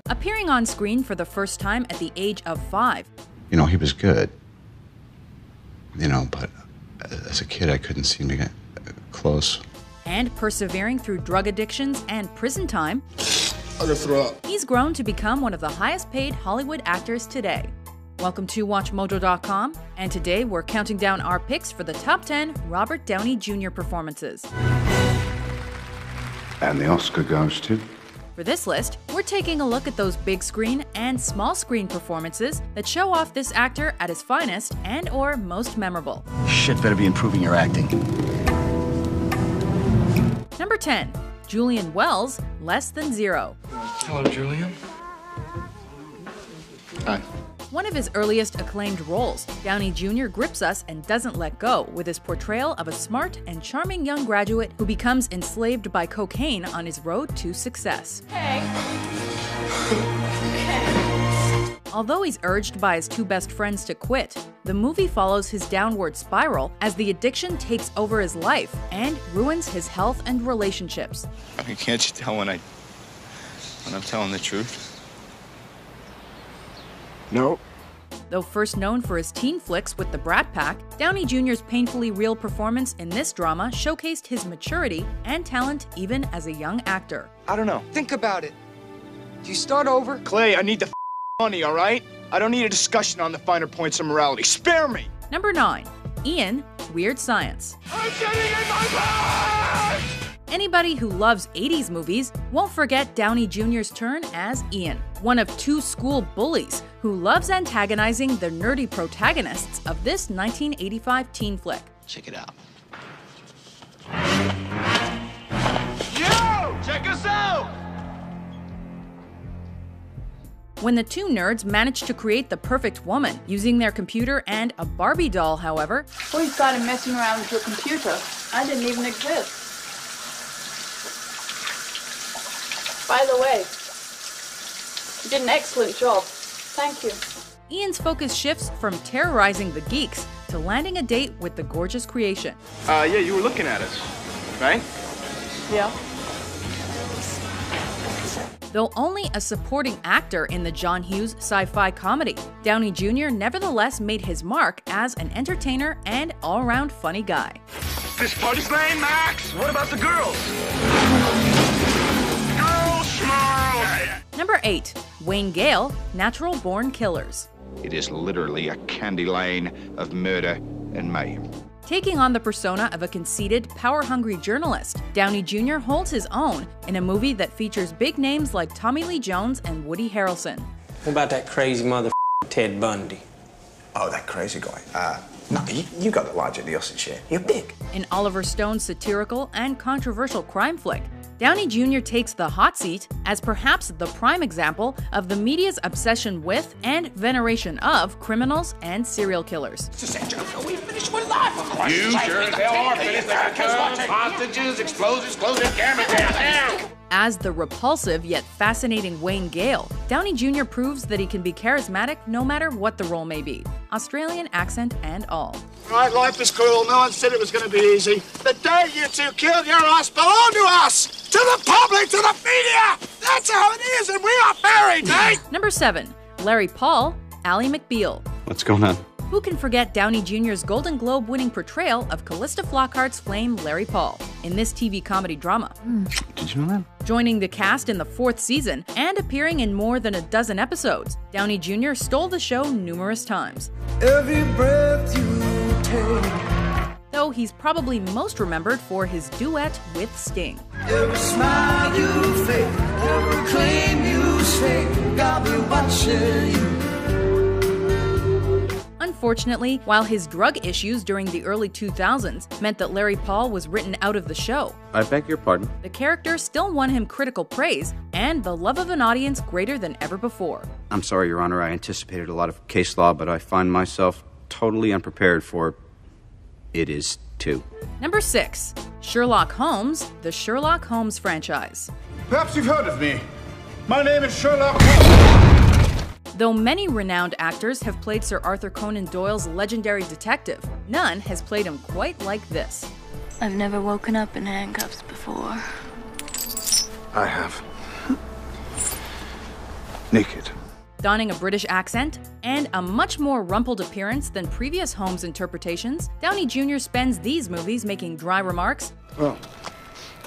Appearing on screen for the first time at the age of 5. You know, he was good. You know, but as a kid, I couldn't seem to get close. And persevering through drug addictions and prison time, I'm gonna throw up. He's grown to become one of the highest paid Hollywood actors today. Welcome to WatchMojo.com, and today we're counting down our picks for the top 10 Robert Downey Jr. performances. And the Oscar goes to? For this list, we're taking a look at those big screen and small screen performances that show off this actor at his finest and/or most memorable. Shit, better be improving your acting. Number 10, Julian Wells, Less Than Zero. Hello, Julian. Hi. One of his earliest acclaimed roles, Downey Jr. grips us and doesn't let go with his portrayal of a smart and charming young graduate who becomes enslaved by cocaine on his road to success. Hey. Although he's urged by his two best friends to quit, the movie follows his downward spiral as the addiction takes over his life and ruins his health and relationships. I mean, can't you tell when I'm telling the truth? No. Though first known for his teen flicks with the Brat Pack, Downey Jr.'s painfully real performance in this drama showcased his maturity and talent even as a young actor. I don't know. Think about it. Do you start over? Clay, I need the money, all right? I don't need a discussion on the finer points of morality. Spare me! Number 9, Ian, Weird Science. I'm getting in my bed! Anybody who loves 80s movies won't forget Downey Jr.'s turn as Ian, one of two school bullies who loves antagonizing the nerdy protagonists of this 1985 teen flick. Check it out. Yo! Check us out! When the two nerds manage to create the perfect woman using their computer and a Barbie doll, however, Who's got him messing around with your computer? I didn't even exist. By the way, you did an excellent job. Thank you. Ian's focus shifts from terrorizing the geeks to landing a date with the gorgeous creation. Yeah, you were looking at us, right? Yeah. Though only a supporting actor in the John Hughes sci-fi comedy, Downey Jr. nevertheless made his mark as an entertainer and all-around funny guy. This party's lame, Max! What about the girls? Girls, schmarls! Number 8, Wayne Gale, Natural Born Killers. It is literally a candy lane of murder and mayhem. Taking on the persona of a conceited, power-hungry journalist, Downey Jr. holds his own in a movie that features big names like Tommy Lee Jones and Woody Harrelson. What about that crazy mother Ted Bundy? Oh, that crazy guy. No, you got the larger deals and shit. You're big. In Oliver Stone's satirical and controversial crime flick, Downey Jr. takes the hot seat as perhaps the prime example of the media's obsession with and veneration of criminals and serial killers. We finished with life. You sure as hell are finished. Hostages, explosives, closing camera down. As the repulsive yet fascinating Wayne Gale, Downey Jr. proves that he can be charismatic no matter what the role may be, Australian accent and all. Right, life is cruel. No one said it was going to be easy. The day you two killed your ass belonged to us! To the public, to the media! That's how it is, and we are married, eh? Number 7, Larry Paul, Ally McBeal. What's going on? Who can forget Downey Jr.'s Golden Globe-winning portrayal of Callista Flockhart's flame Larry Paul in this TV comedy drama? Did you know that? Joining the cast in the 4th season and appearing in more than a dozen episodes, Downey Jr. stole the show numerous times. Every breath you take, though he's probably most remembered for his duet with Sting. every smile you fake, every claim you stake, got me watching you. Unfortunately, while his drug issues during the early 2000s meant that Larry Paul was written out of the show, I beg your pardon? the character still won him critical praise and the love of an audience greater than ever before. I'm sorry, Your Honor, I anticipated a lot of case law, but I find myself totally unprepared for it is too. Number 6, Sherlock Holmes, the Sherlock Holmes franchise. Perhaps you've heard of me. My name is Sherlock Holmes. Though many renowned actors have played Sir Arthur Conan Doyle's legendary detective, none has played him quite like this. I've never woken up in handcuffs before. I have. Naked. Donning a British accent and a much more rumpled appearance than previous Holmes interpretations, Downey Jr. spends these movies making dry remarks, Well,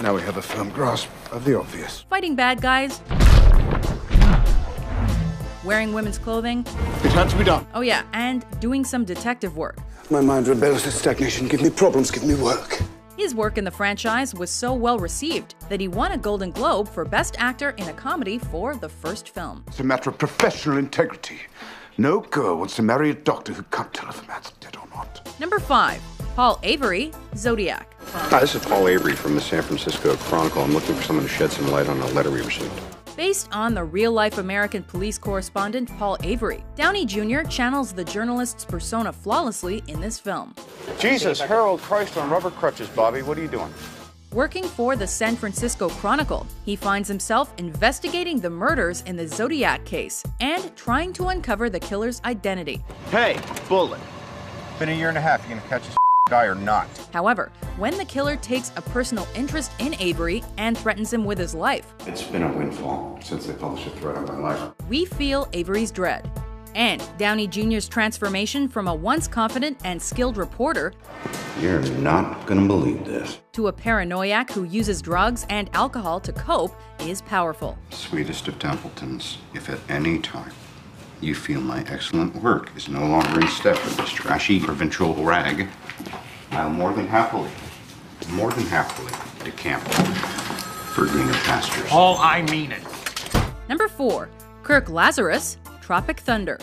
now we have a firm grasp of the obvious. fighting bad guys, wearing women's clothing, It had to be done. oh yeah, and doing some detective work. My mind rebels at stagnation. Give me problems, give me work. His work in the franchise was so well received that he won a Golden Globe for Best Actor in a Comedy for the first film. It's a matter of professional integrity. No girl wants to marry a doctor who can't tell if a man's dead or not. Number 5. Paul Avery, Zodiac. Hi, this is Paul Avery from the San Francisco Chronicle. I'm looking for someone to shed some light on a letter we received. Based on the real-life American police correspondent Paul Avery, Downey Jr. channels the journalist's persona flawlessly in this film. Jesus, Harold Christ on rubber crutches, Bobby. What are you doing? Working for the San Francisco Chronicle, he finds himself investigating the murders in the Zodiac case and trying to uncover the killer's identity. Hey, Bullet. Been a year and a half. You gonna catch this guy or not? However, when the killer takes a personal interest in Avery and threatens him with his life, It's been a windfall since they published a threat on my life. we feel Avery's dread. And Downey Jr.'s transformation from a once confident and skilled reporter You're not gonna believe this. to a paranoiac who uses drugs and alcohol to cope is powerful. Sweetest of Templetons, if at any time you feel my excellent work is no longer in step with this trashy provincial rag, I'll more than happily decamp for greener pastures. Oh, I mean it. Number 4. Kirk Lazarus, Tropic Thunder.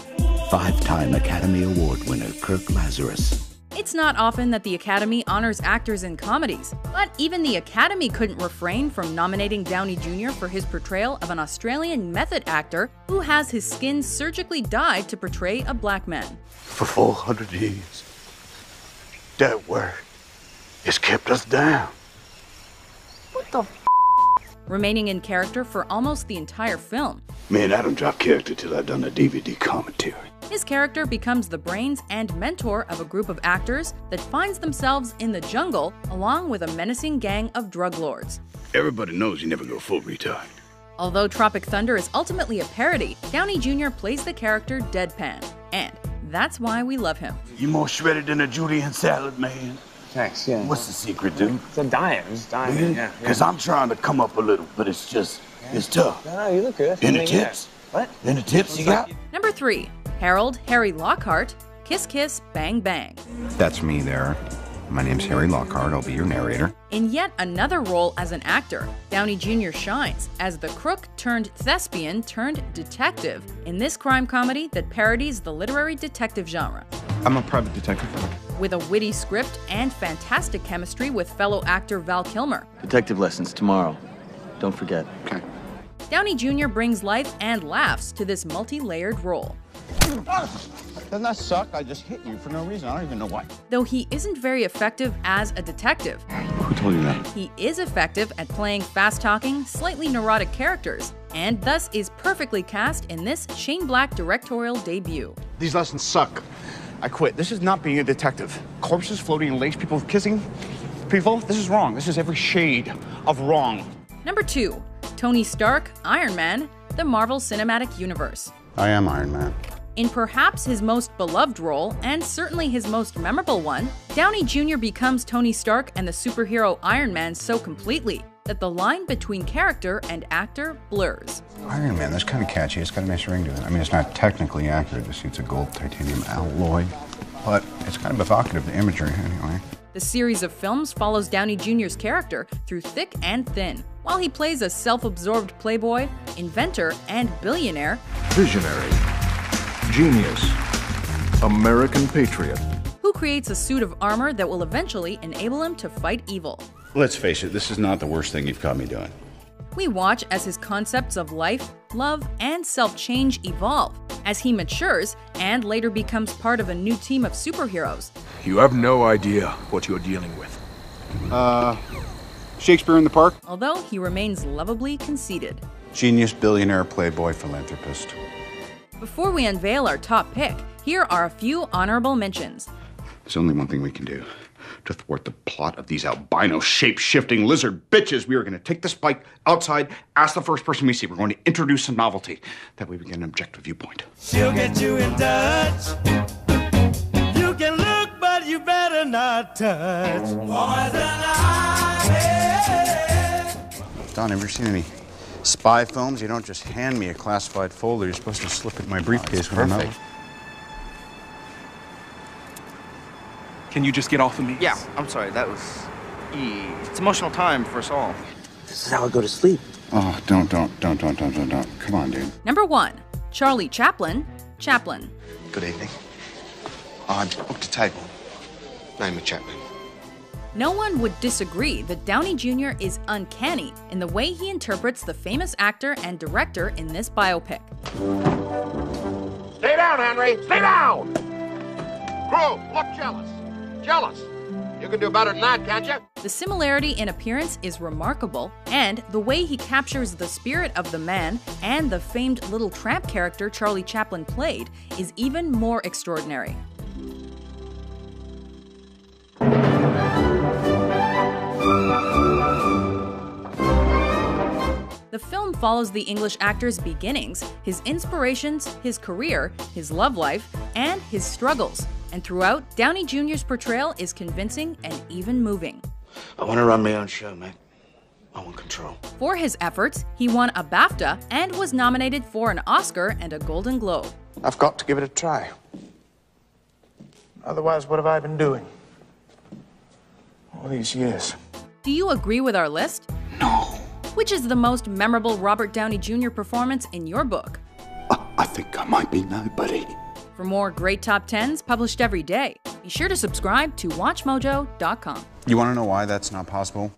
5-time Academy Award winner Kirk Lazarus. It's not often that the Academy honors actors in comedies, but even the Academy couldn't refrain from nominating Downey Jr. for his portrayal of an Australian method actor who has his skin surgically dyed to portray a black man. For 400 years, that word has kept us down. What the remaining in character for almost the entire film. Man, I don't drop character till I've done a DVD commentary. His character becomes the brains and mentor of a group of actors that finds themselves in the jungle along with a menacing gang of drug lords. Everybody knows you never go full retard. Although Tropic Thunder is ultimately a parody, Downey Jr. plays the character deadpan, and that's why we love him. You more shredded than a Julian salad, man. Thanks, yeah. What's the secret, dude? It's a diet. It's diet. Really? Yeah. Because I'm trying to come up a little, but it's just, it's tough. No, you look good. Any tips? What? Any tips you got? Number 3. Harold Harry Lockhart, Kiss Kiss Bang Bang. That's me there. My name's Harry Lockhart. I'll be your narrator. In yet another role as an actor, Downey Jr. shines as the crook turned thespian turned detective in this crime comedy that parodies the literary detective genre. I'm a private detective. With a witty script and fantastic chemistry with fellow actor Val Kilmer, Detective lessons tomorrow. Don't forget. Okay. Downey Jr. brings life and laughs to this multi-layered role. Doesn't that suck? I just hit you for no reason. I don't even know why. Though he isn't very effective as a detective, Who told you that? he is effective at playing fast-talking, slightly neurotic characters, and thus is perfectly cast in this Shane Black directorial debut. These lessons suck. I quit. This is not being a detective. Corpses floating in lakes, people kissing people. This is wrong. This is every shade of wrong. Number 2. Tony Stark, Iron Man, the Marvel Cinematic Universe. I am Iron Man. In perhaps his most beloved role, and certainly his most memorable one, Downey Jr. becomes Tony Stark and the superhero Iron Man so completely that the line between character and actor blurs. Iron Man, that's kind of catchy. It's got a nice ring to it. I mean, it's not technically accurate. The suit's a gold titanium alloy, but it's kind of evocative, the imagery, anyway. The series of films follows Downey Jr.'s character through thick and thin, while he plays a self-absorbed playboy, inventor, and billionaire Visionary, genius, American patriot. who creates a suit of armor that will eventually enable him to fight evil. Let's face it, this is not the worst thing you've caught me doing. We watch as his concepts of life, love, and self-change evolve, as he matures and later becomes part of a new team of superheroes. You have no idea what you're dealing with. Shakespeare in the Park? Although he remains lovably conceited. Genius, billionaire, playboy, philanthropist. Before we unveil our top pick, here are a few honorable mentions. There's only one thing we can do. to thwart the plot of these albino shape-shifting lizard bitches. We are going to take this bike outside, ask the first person we see. We're going to introduce a novelty. That way we get an objective viewpoint. She'll get you in touch. You can look, but you better not touch. Poison ivy. Don, have you ever seen any spy films? You don't just hand me a classified folder. You're supposed to slip it in my briefcase when I'm out. Can you just get off of me? Yeah, I'm sorry. That was... It's emotional time for us all. This is how I go to sleep. Oh, don't. Come on, dude. Number 1. Charlie Chaplin, Chaplin. Good evening. I booked a table. Name of Chaplin. No one would disagree that Downey Jr. is uncanny in the way he interprets the famous actor and director in this biopic. Stay down, Henry. Stay down! Crew, look jealous. Jealous. You can do better than that, can't you? The similarity in appearance is remarkable, and the way he captures the spirit of the man and the famed little tramp character Charlie Chaplin played is even more extraordinary. The film follows the English actor's beginnings, his inspirations, his career, his love life, and his struggles. And throughout, Downey Jr.'s portrayal is convincing and even moving. I want to run my own show, mate. I want control. For his efforts, he won a BAFTA and was nominated for an Oscar and a Golden Globe. I've got to give it a try. Otherwise, what have I been doing all these years? Do you agree with our list? No. Which is the most memorable Robert Downey Jr. performance in your book? I think I might be nobody. For more great top 10s published every day, be sure to subscribe to WatchMojo.com. You want to know why that's not possible?